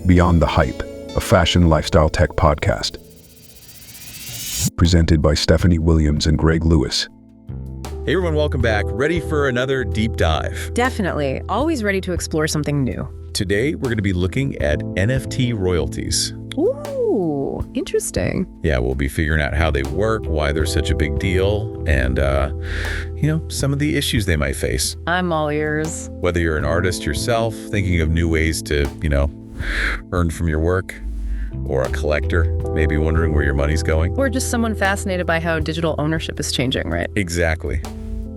Beyond the Hype, a fashion lifestyle tech podcast. Presented by Stephanie Williams and Greg Lewis. Hey everyone, welcome back. Ready for another deep dive? Definitely. Always ready to explore something new. Today, we're going to be looking at NFT royalties. Ooh, interesting. Yeah, we'll be figuring out how they work, why they're such a big deal, and, some of the issues they might face. I'm all ears. Whether you're an artist yourself, thinking of new ways to, earn from your work, or a collector, maybe wondering where your money's going. Or just someone fascinated by how digital ownership is changing, right? Exactly.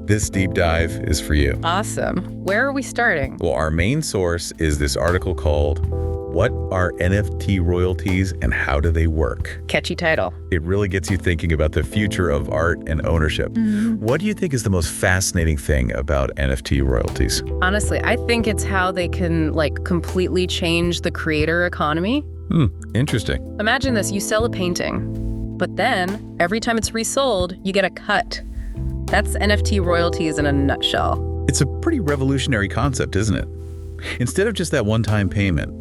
This deep dive is for you. Awesome. Where are we starting? Well, our main source is this article called What Are NFT Royalties and How Do They Work? Catchy title. It really gets you thinking about the future of art and ownership. What do you think is the most fascinating thing about NFT royalties? Honestly, I think it's how they can completely change the creator economy. Interesting. Imagine this, you sell a painting, but then every time it's resold, you get a cut. That's NFT royalties in a nutshell. It's a pretty revolutionary concept, isn't it? Instead of just that one-time payment,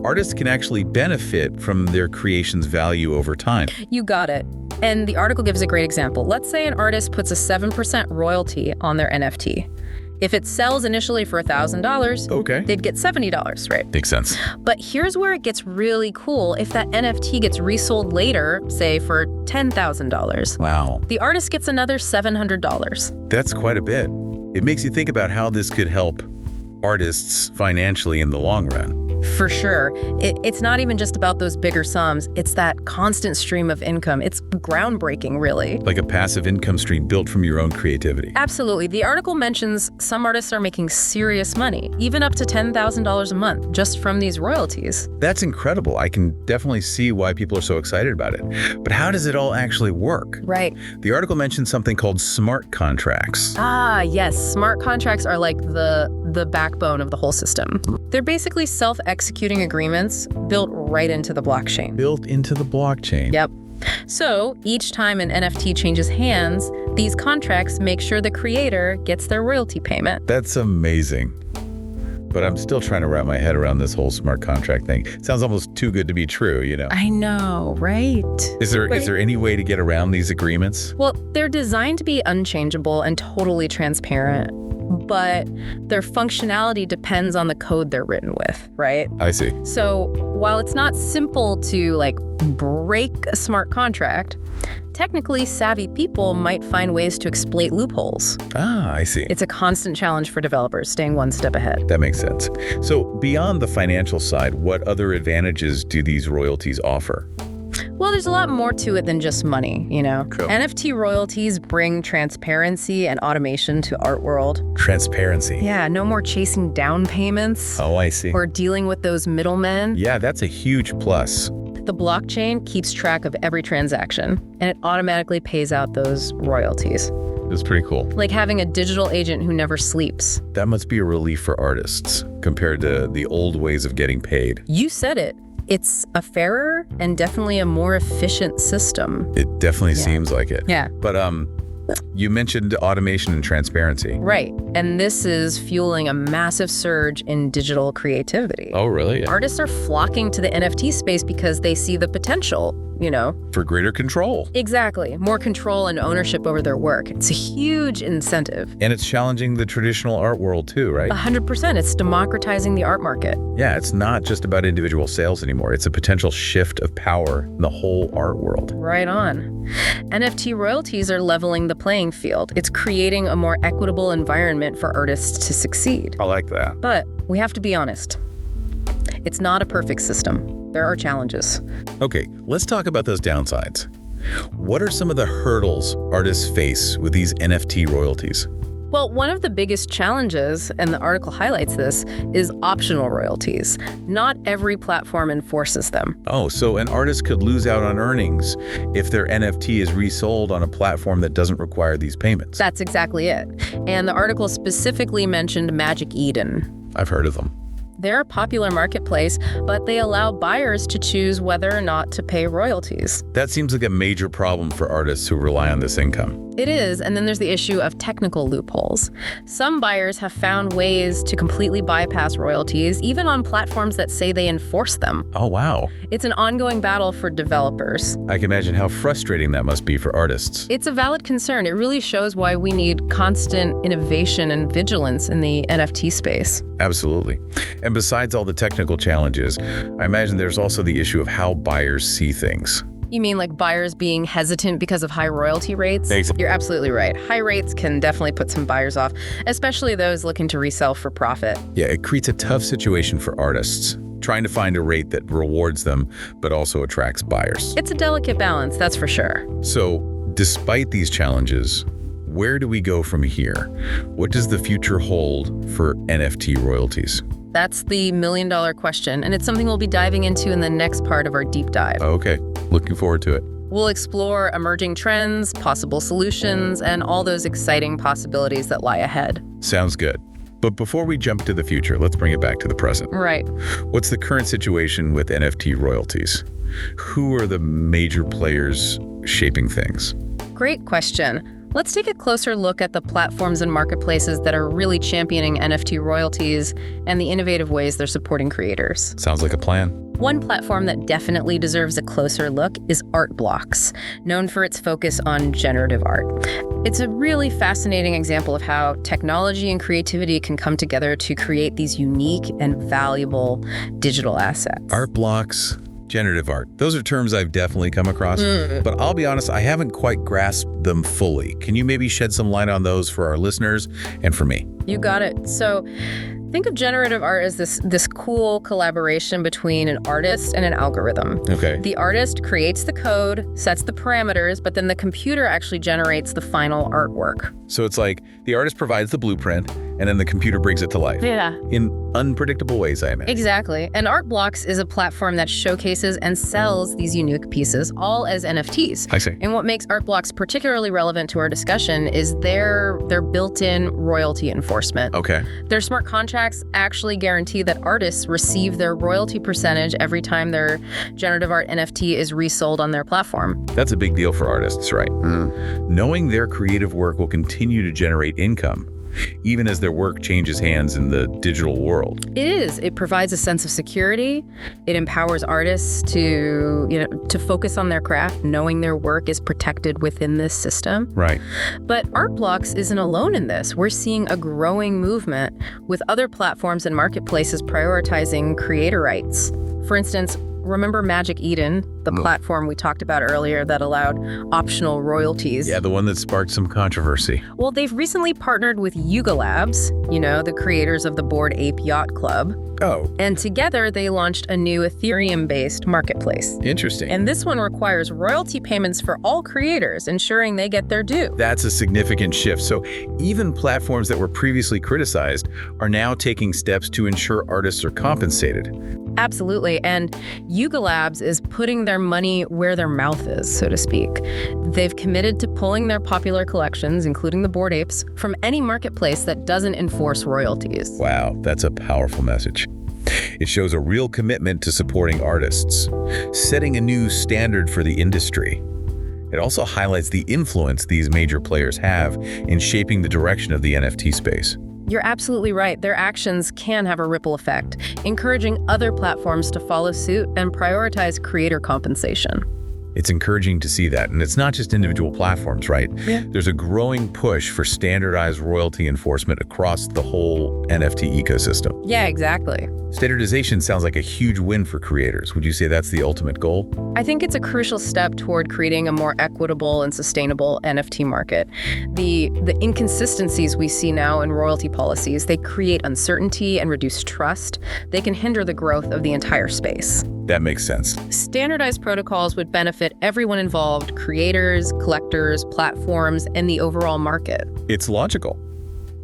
artists can actually benefit from their creation's value over time. You got it. And the article gives a great example. Let's say an artist puts a 7% royalty on their NFT. If it sells initially for $1,000, Okay. they'd get $70, right? Makes sense. But here's where it gets really cool. If that NFT gets resold later, say for $10,000, Wow. the artist gets another $700. That's quite a bit. It makes you think about how this could help artists financially in the long run. For sure. It's not even just about those bigger sums. It's that constant stream of income. It's groundbreaking, really. Like a passive income stream built from your own creativity. Absolutely. The article mentions some artists are making serious money, even up to $10,000 a month, just from these royalties. That's incredible. I can definitely see why people are so excited about it. But how does it all actually work? Right. The article mentions something called smart contracts. Ah, yes. Smart contracts are like the backbone of the whole system. They're basically self-executing agreements built right into the blockchain. Built into the blockchain. Yep. So each time an NFT changes hands, these contracts make sure the creator gets their royalty payment. That's amazing. But I'm still trying to wrap my head around this whole smart contract thing. It sounds almost too good to be true, I know, right? Is there any way to get around these agreements? Well, they're designed to be unchangeable and totally transparent, but their functionality depends on the code they're written with, right? I see. So while it's not simple to break a smart contract, technically savvy people might find ways to exploit loopholes. Ah, I see. It's a constant challenge for developers, staying one step ahead. That makes sense. So beyond the financial side, what other advantages do these royalties offer? Well, there's a lot more to it than just money, Cool. NFT royalties bring transparency and automation to art world. Transparency. Yeah, no more chasing down payments. Oh, I see. Or dealing with those middlemen. Yeah, that's a huge plus. The blockchain keeps track of every transaction, and it automatically pays out those royalties. That's pretty cool. Like having a digital agent who never sleeps. That must be a relief for artists compared to the old ways of getting paid. You said it. It's a fairer and definitely a more efficient system. It definitely seems like it. Yeah. But you mentioned automation and transparency. Right. And this is fueling a massive surge in digital creativity. Oh, really? Artists are flocking to the NFT space because they see the potential, For greater control. Exactly. More control and ownership over their work. It's a huge incentive. And it's challenging the traditional art world too, right? 100%. It's democratizing the art market. Yeah, it's not just about individual sales anymore. It's a potential shift of power in the whole art world. Right on. NFT royalties are leveling the playing field. It's creating a more equitable environment for artists to succeed. I like that. But we have to be honest. It's not a perfect system. There are challenges. Okay, let's talk about those downsides. What are some of the hurdles artists face with these NFT royalties? Well, one of the biggest challenges, and the article highlights this, is optional royalties. Not every platform enforces them. Oh, so an artist could lose out on earnings if their NFT is resold on a platform that doesn't require these payments. That's exactly it. And the article specifically mentioned Magic Eden. I've heard of them. They're a popular marketplace, but they allow buyers to choose whether or not to pay royalties. That seems like a major problem for artists who rely on this income. It is, and then there's the issue of technical loopholes. Some buyers have found ways to completely bypass royalties, even on platforms that say they enforce them. Oh, wow. It's an ongoing battle for developers. I can imagine how frustrating that must be for artists. It's a valid concern. It really shows why we need constant innovation and vigilance in the NFT space. Absolutely. And besides all the technical challenges, I imagine there's also the issue of how buyers see things. You mean like buyers being hesitant because of high royalty rates? Exactly. You're absolutely right. High rates can definitely put some buyers off, especially those looking to resell for profit. Yeah, it creates a tough situation for artists, trying to find a rate that rewards them, but also attracts buyers. It's a delicate balance, that's for sure. So, despite these challenges, where do we go from here? What does the future hold for NFT royalties? That's the million-dollar question, and it's something we'll be diving into in the next part of our deep dive. Okay, looking forward to it. We'll explore emerging trends, possible solutions, and all those exciting possibilities that lie ahead. Sounds good. But before we jump to the future, let's bring it back to the present. Right. What's the current situation with NFT royalties? Who are the major players shaping things? Great question. Let's take a closer look at the platforms and marketplaces that are really championing NFT royalties and the innovative ways they're supporting creators. Sounds like a plan. One platform that definitely deserves a closer look is Artblocks, known for its focus on generative art. It's a really fascinating example of how technology and creativity can come together to create these unique and valuable digital assets. Art blocks, generative art. Those are terms I've definitely come across, but I'll be honest, I haven't quite grasped them fully. Can you maybe shed some light on those for our listeners and for me? You got it. So think of generative art as this cool collaboration between an artist and an algorithm. Okay. The artist creates the code, sets the parameters, but then the computer actually generates the final artwork. So it's like the artist provides the blueprint and then the computer brings it to life. Yeah. In unpredictable ways, I imagine. Exactly. And Artblocks is a platform that showcases and sells these unique pieces, all as NFTs. I see. And what makes Artblocks particularly relevant to our discussion is their built-in royalty enforcement. Okay. Their smart contracts actually guarantee that artists receive their royalty percentage every time their generative art NFT is resold on their platform. That's a big deal for artists, right? Knowing their creative work will continue to generate income, even as their work changes hands in the digital world. It is. It provides a sense of security. It empowers artists to focus on their craft, knowing their work is protected within this system. Right. But Artblocks isn't alone in this. We're seeing a growing movement with other platforms and marketplaces prioritizing creator rights. For instance, remember Magic Eden, the platform we talked about earlier that allowed optional royalties? Yeah, the one that sparked some controversy. Well, they've recently partnered with Yuga Labs, the creators of the Bored Ape Yacht Club. Oh. And together they launched a new Ethereum-based marketplace. Interesting. And this one requires royalty payments for all creators, ensuring they get their due. That's a significant shift. So even platforms that were previously criticized are now taking steps to ensure artists are compensated. Absolutely. And Yuga Labs is putting their money where their mouth is, so to speak. They've committed to pulling their popular collections, including the Bored Apes, from any marketplace that doesn't enforce royalties. Wow, that's a powerful message. It shows a real commitment to supporting artists, setting a new standard for the industry. It also highlights the influence these major players have in shaping the direction of the NFT space. You're absolutely right. Their actions can have a ripple effect, encouraging other platforms to follow suit and prioritize creator compensation. It's encouraging to see that. And it's not just individual platforms, right? Yeah. There's a growing push for standardized royalty enforcement across the whole NFT ecosystem. Yeah, exactly. Standardization sounds like a huge win for creators. Would you say that's the ultimate goal? I think it's a crucial step toward creating a more equitable and sustainable NFT market. The inconsistencies we see now in royalty policies, they create uncertainty and reduce trust. They can hinder the growth of the entire space. That makes sense. Standardized protocols would benefit everyone involved, creators, collectors, platforms, and the overall market. It's logical.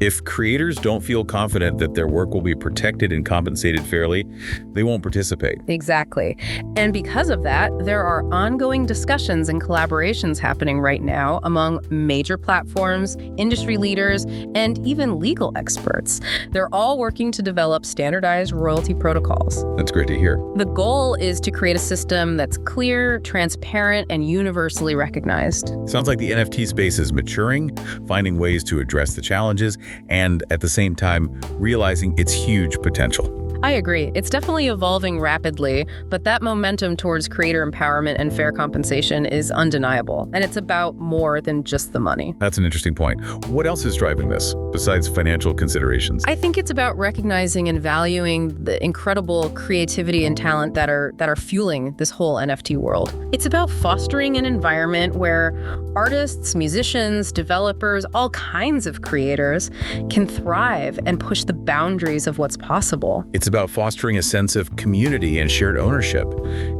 If creators don't feel confident that their work will be protected and compensated fairly, they won't participate. Exactly. And because of that, there are ongoing discussions and collaborations happening right now among major platforms, industry leaders, and even legal experts. They're all working to develop standardized royalty protocols. That's great to hear. The goal is to create a system that's clear, transparent, and universally recognized. Sounds like the NFT space is maturing, finding ways to address the challenges, and at the same time, realizing its huge potential. I agree. It's definitely evolving rapidly, but that momentum towards creator empowerment and fair compensation is undeniable. And it's about more than just the money. That's an interesting point. What else is driving this, besides financial considerations? I think it's about recognizing and valuing the incredible creativity and talent that are fueling this whole NFT world. It's about fostering an environment where artists, musicians, developers, all kinds of creators can thrive and push the boundaries of what's possible. It's about fostering a sense of community and shared ownership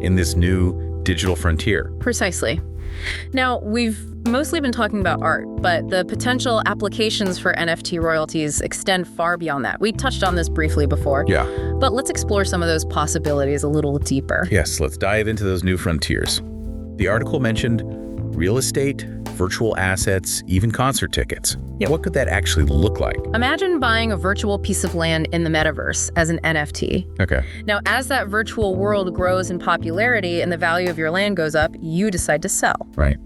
in this new digital frontier. Precisely. Now, we've mostly been talking about art, but the potential applications for NFT royalties extend far beyond that. We touched on this briefly before. Yeah. But let's explore some of those possibilities a little deeper. Yes, let's dive into those new frontiers. The article mentioned real estate, virtual assets, even concert tickets. Yep. What could that actually look like? Imagine buying a virtual piece of land in the metaverse as an NFT. Okay. Now, as that virtual world grows in popularity and the value of your land goes up, you decide to sell. Right.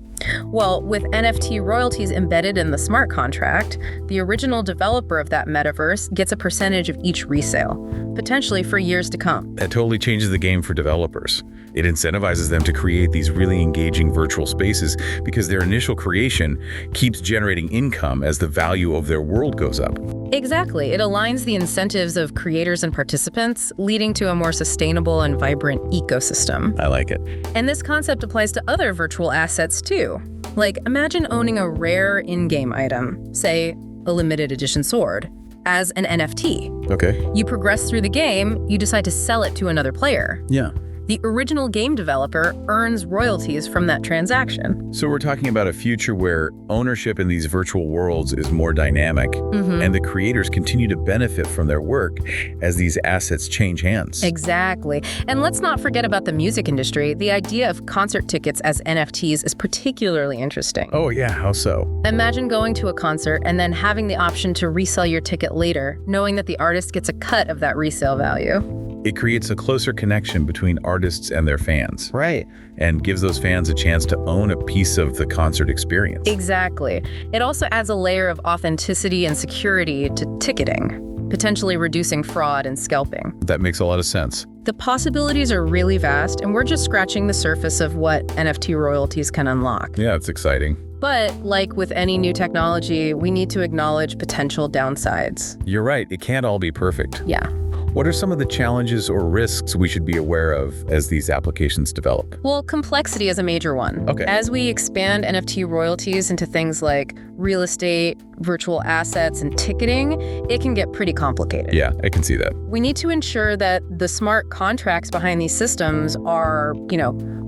Well, with NFT royalties embedded in the smart contract, the original developer of that metaverse gets a percentage of each resale, potentially for years to come. That totally changes the game for developers. It incentivizes them to create these really engaging virtual spaces because their initial creation keeps generating income as the value of their world goes up. Exactly. It aligns the incentives of creators and participants, leading to a more sustainable and vibrant ecosystem. I like it. And this concept applies to other virtual assets too. Like, imagine owning a rare in-game item, say a limited edition sword, as an NFT. Okay. You progress through the game, you decide to sell it to another player. Yeah. The original game developer earns royalties from that transaction. So we're talking about a future where ownership in these virtual worlds is more dynamic, and the creators continue to benefit from their work as these assets change hands. Exactly. And let's not forget about the music industry. The idea of concert tickets as NFTs is particularly interesting. Oh yeah, how so? Imagine going to a concert and then having the option to resell your ticket later, knowing that the artist gets a cut of that resale value. It creates a closer connection between artists and their fans. Right. And gives those fans a chance to own a piece of the concert experience. Exactly. It also adds a layer of authenticity and security to ticketing, potentially reducing fraud and scalping. That makes a lot of sense. The possibilities are really vast, and we're just scratching the surface of what NFT royalties can unlock. Yeah, it's exciting. But like with any new technology, we need to acknowledge potential downsides. You're right, it can't all be perfect. Yeah. What are some of the challenges or risks we should be aware of as these applications develop? Well, complexity is a major one. Okay. As we expand NFT royalties into things like real estate, virtual assets, and ticketing, it can get pretty complicated. Yeah, I can see that. We need to ensure that the smart contracts behind these systems are,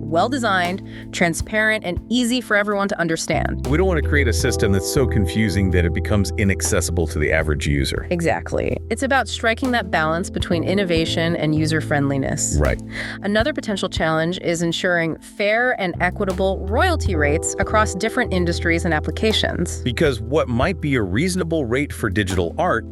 well-designed, transparent, and easy for everyone to understand. We don't want to create a system that's so confusing that it becomes inaccessible to the average user. Exactly. It's about striking that balance between innovation and user-friendliness. Right. Another potential challenge is ensuring fair and equitable royalty rates across different industries and applications. Because what might be a reasonable rate for digital art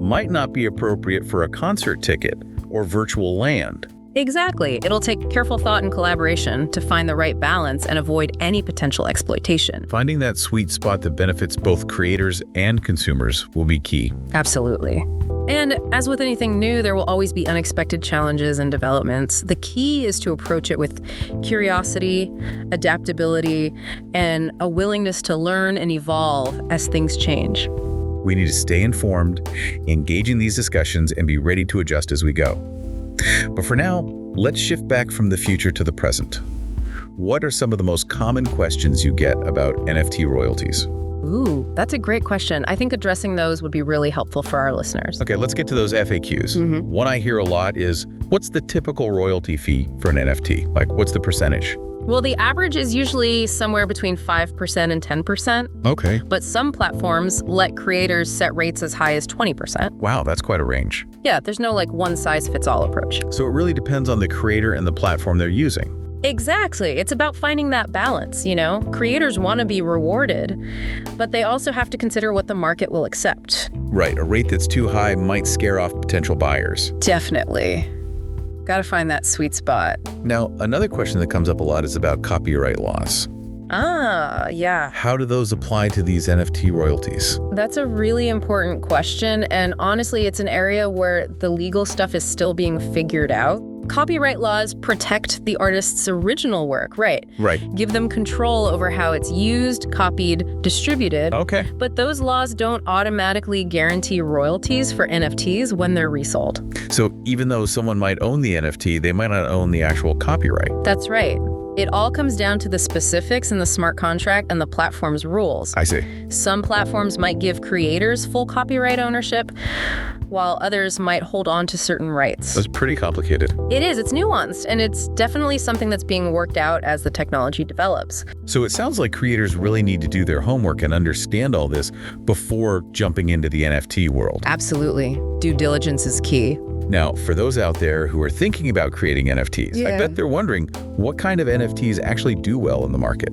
might not be appropriate for a concert ticket or virtual land. Exactly. It'll take careful thought and collaboration to find the right balance and avoid any potential exploitation. Finding that sweet spot that benefits both creators and consumers will be key. Absolutely. And as with anything new, there will always be unexpected challenges and developments. The key is to approach it with curiosity, adaptability, and a willingness to learn and evolve as things change. We need to stay informed, engage in these discussions, and be ready to adjust as we go. But for now, let's shift back from the future to the present. What are some of the most common questions you get about NFT royalties? Ooh, that's a great question. I think addressing those would be really helpful for our listeners. Okay, let's get to those FAQs. One I hear a lot is, what's the typical royalty fee for an NFT? Like, what's the percentage? Well, the average is usually somewhere between 5% and 10%. Okay. But some platforms let creators set rates as high as 20%. Wow, that's quite a range. Yeah, there's no one-size-fits-all approach. So it really depends on the creator and the platform they're using. Exactly. It's about finding that balance, Creators want to be rewarded, but they also have to consider what the market will accept. Right, a rate that's too high might scare off potential buyers. Definitely. Gotta find that sweet spot. Now, another question that comes up a lot is about copyright laws. Yeah. How do those apply to these NFT royalties? That's a really important question, and honestly, it's an area where the legal stuff is still being figured out. Copyright laws protect the artist's original work, right? Right. Give them control over how it's used, copied, distributed. Okay. But those laws don't automatically guarantee royalties for NFTs when they're resold. So even though someone might own the NFT, they might not own the actual copyright. That's right. It all comes down to the specifics in the smart contract and the platform's rules. I see. Some platforms might give creators full copyright ownership, while others might hold on to certain rights. That's pretty complicated. It is. It's nuanced, and it's definitely something that's being worked out as the technology develops. So it sounds like creators really need to do their homework and understand all this before jumping into the NFT world. Absolutely. Due diligence is key. Now, for those out there who are thinking about creating NFTs, I bet they're wondering what kind of NFTs actually do well in the market.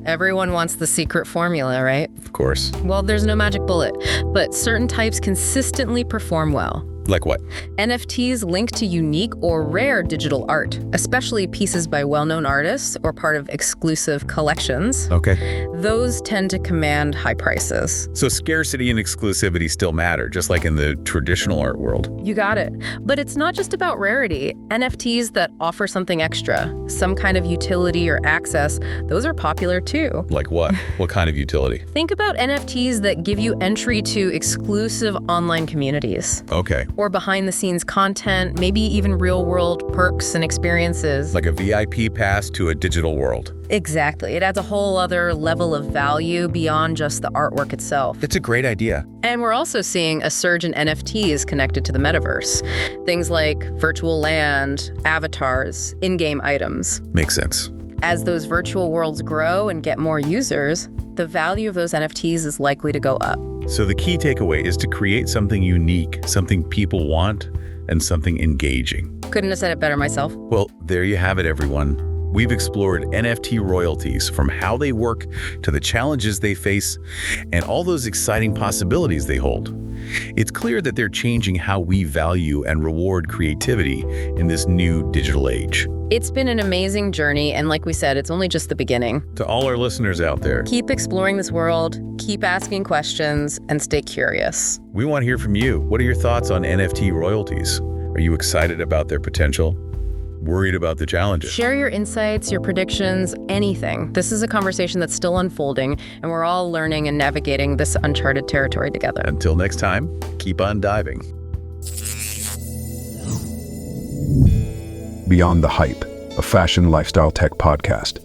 Everyone wants the secret formula, right? Of course. Well, there's no magic bullet, but certain types consistently perform well. Like what? NFTs linked to unique or rare digital art, especially pieces by well-known artists or part of exclusive collections. Okay. Those tend to command high prices. So scarcity and exclusivity still matter, just like in the traditional art world. You got it. But it's not just about rarity. NFTs that offer something extra, some kind of utility or access, those are popular too. Like what? What kind of utility? Think about NFTs that give you entry to exclusive online communities. Okay. Or behind-the-scenes content, maybe even real-world perks and experiences. Like a VIP pass to a digital world. Exactly. It adds a whole other level of value beyond just the artwork itself. It's a great idea. And we're also seeing a surge in NFTs connected to the metaverse. Things like virtual land, avatars, in-game items. Makes sense. As those virtual worlds grow and get more users, the value of those NFTs is likely to go up. So the key takeaway is to create something unique, something people want, and something engaging. Couldn't have said it better myself. Well, there you have it, everyone. We've explored NFT royalties, from how they work to the challenges they face and all those exciting possibilities they hold. It's clear that they're changing how we value and reward creativity in this new digital age. It's been an amazing journey, and like we said, it's only just the beginning. To all our listeners out there, Keep exploring this world, keep asking questions, and stay curious. we want to hear from you. What are your thoughts on NFT royalties? Are you excited about their potential? Worried about the challenges? Share your insights, your predictions, anything. This is a conversation that's still unfolding, and we're all learning and navigating this uncharted territory together. Until next time, keep on diving. Beyond the Hype, a fashion lifestyle tech podcast.